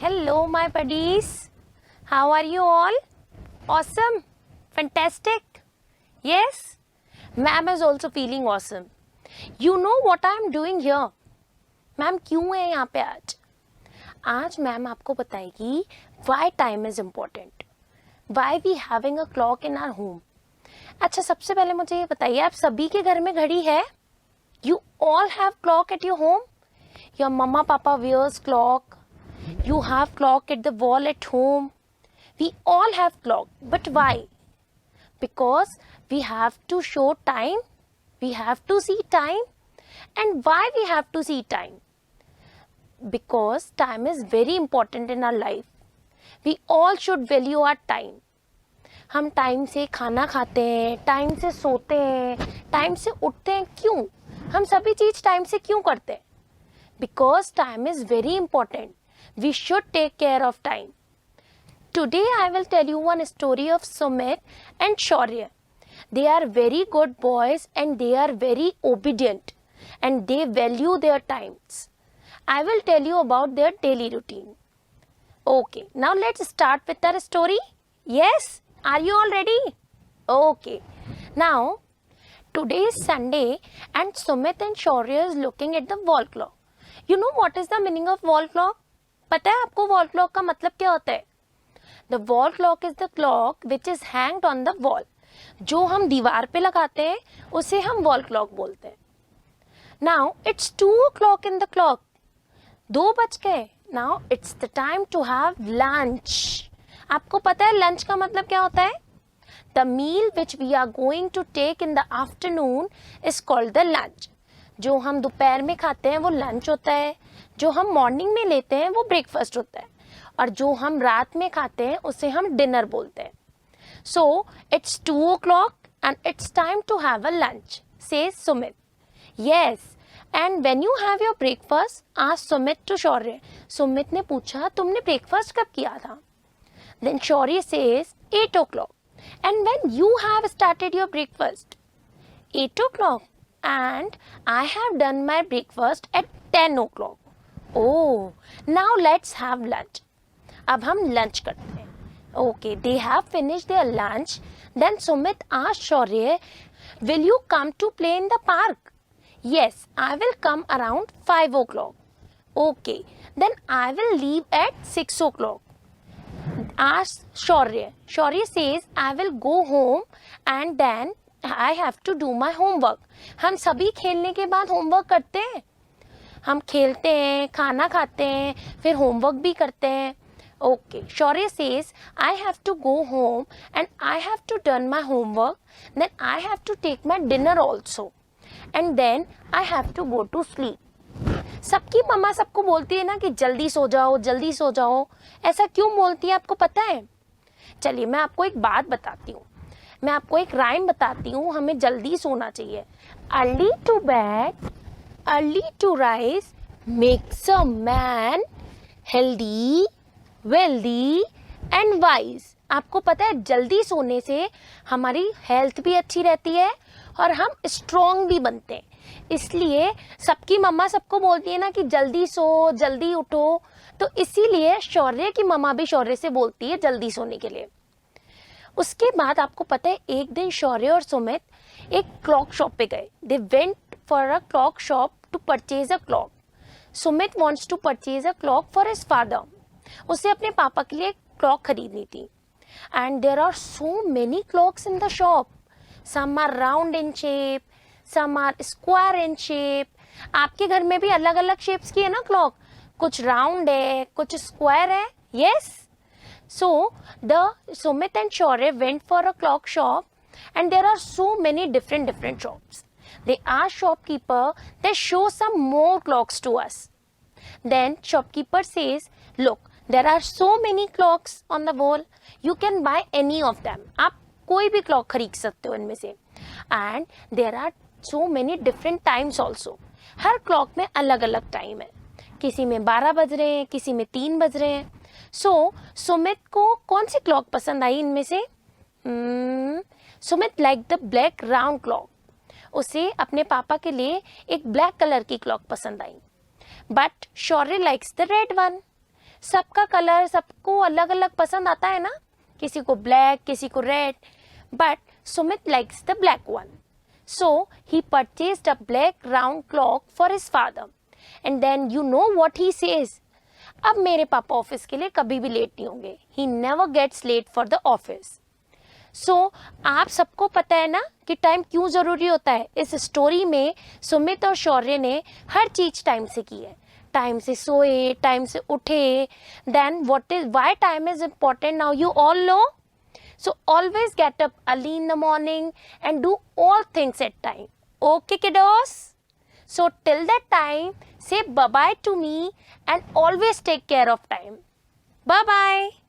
Hello, my buddies. How are you all? Awesome? Fantastic? Yes? Ma'am is also feeling awesome. You know what I am doing here? Ma'am क्यों है यहाँ पे आज ma'am आपको बताएगी why time is important. Why we having a clock in our home. अच्छा, सबसे पहले मुझे ये बताइए, आप सभी के घर में घड़ी है? You all have clock at your home? Your mama papa wears clock. You have clock at the wall at home. We all have clock. But why? Because we have to show time. We have to see time. And why we have to see time? Because time is very important in our life. We all should value our time. हम time से खाना खाते हैं, time से सोते हैं, time से उठते हैं. क्यों? हम सभी चीज टाइम से क्यों करते हैं? Because time is very important. We should take care of time. Today I will tell you one story of Sumit and Shaurya. They are very good boys and they are very obedient and they value their times. I will tell you about their daily routine. Okay, now let's start with our story. Yes? Are you all ready? Okay. Now, today is Sunday and Sumit and Shaurya is looking at the wall clock. You know what is the meaning of wall clock? पता है आपको wall clock का मतलब क्या होता है? The wall clock is the clock which is hanged on the wall. जो हम दीवार पे लगाते हैं उसे हम wall clock बोलते हैं. Now it's 2 o'clock in the clock. 2 बज गए. Now it's the time to have lunch. आपको पता है लंच का मतलब क्या होता है? The meal which we are going to take in the afternoon is called the lunch. जो हम दोपहर में खाते हैं वो लंच होता है, जो हम मॉर्निंग में लेते हैं वो ब्रेकफास्ट होता है, और जो हम रात में खाते हैं उसे हम डिनर बोलते हैं. So it's 2 o'clock and it's time to have a lunch, says Sumit. Yes, and when you have your breakfast, asked Sumit to Shaurya. Sumit ने पूछा तुमने ब्रेकफास्ट कब किया था? Then Shaurya says 8 o'clock. And when you have started your breakfast? 8 o'clock. And I have done my breakfast at 10 o'clock. Oh, now let's have lunch. अब हम lunch करते हैं. Okay, they have finished their lunch. Then Sumit asked Shaurya, will you come to play in the park? Yes, I will come around 5 o'clock. Okay, then I will leave at 6 o'clock. Asked Shaurya. Shaurya says, I will go home and then I have to do my homework. हम सभी खेलने के बाद homework करते हैं. हम खेलते हैं, खाना खाते हैं, फिर होमवर्क भी करते हैं. Okay, Shaurya says, I have to go home and I have to done my homework. Then I have to take my dinner also. And then I have to go to sleep. सबकी मम्मा सबको बोलती है ना कि जल्दी सो जाओ, जल्दी सो जाओ. ऐसा क्यों बोलती है आपको पता है? चलिए मैं आपको एक बात बताती हूँ. मैं आपको एक राइम बताती हूँ. हमें जल्दी सोना चाहिए. Early to bed, early to rise makes a man healthy, wealthy and wise. आपको पता है जल्दी सोने से हमारी हेल्थ भी अच्छी रहती है और हम स्ट्रॉन्ग भी बनते हैं. इसलिए सबकी मम्मा सबको बोलती है ना कि जल्दी सो, जल्दी उठो. तो इसीलिए शौर्य की मम्मा भी शौर्य से बोलती है जल्दी सोने के लिए. उसके बाद आपको पता है एक दिन शौर्य और सुमित एक क्लॉक शॉप पे गए. They went for a clock shop to purchase a clock. Sumit wants to purchase a clock for his father. उसे अपने पापा के लिए एक क्लॉक खरीदनी थी. And there are so many clocks in the shop. Some are round in shape, some are square in shape. आपके घर में भी अलग अलग शेप्स की है ना क्लॉक. कुछ राउंड है, कुछ स्क्वायर है. Yes. So the Sumit and Shaurya went for a clock shop and there are so many different shops. They asked shopkeeper, they show some more clocks to us. Then shopkeeper says, look, there are so many clocks on the wall. You can buy any of them. आप कोई भी clock खरीद सकते हो इनमें से. And there are so many different times also. Her clock में अलग अलग टाइम है. किसी में 12 बज रहे हैं, किसी में 3 बज रहे हैं. सो सुमित को कौन सी क्लॉक पसंद आई इनमें से? Sumit like the black round clock. उसे अपने पापा के लिए एक ब्लैक कलर की क्लॉक पसंद आई. But Shaurya likes the red one. सबका कलर सबको अलग अलग पसंद आता है ना, किसी को ब्लैक, किसी को red, but Sumit likes the black one. So he purchased a black round clock for his father. And then you know what he says? अब मेरे पापा ऑफिस के लिए कभी भी लेट नहीं होंगे. He never gets late for the office. So आप सबको पता है ना कि टाइम क्यों जरूरी होता है. इस स्टोरी में सुमित और शौर्य ने हर चीज टाइम से की है. टाइम से सोए, टाइम से उठे. Then why time is important now you all know? So always get up early in the morning and do all things at time. Okay, kiddos? So till that time, say bye-bye to me and always take care of time. Bye-bye.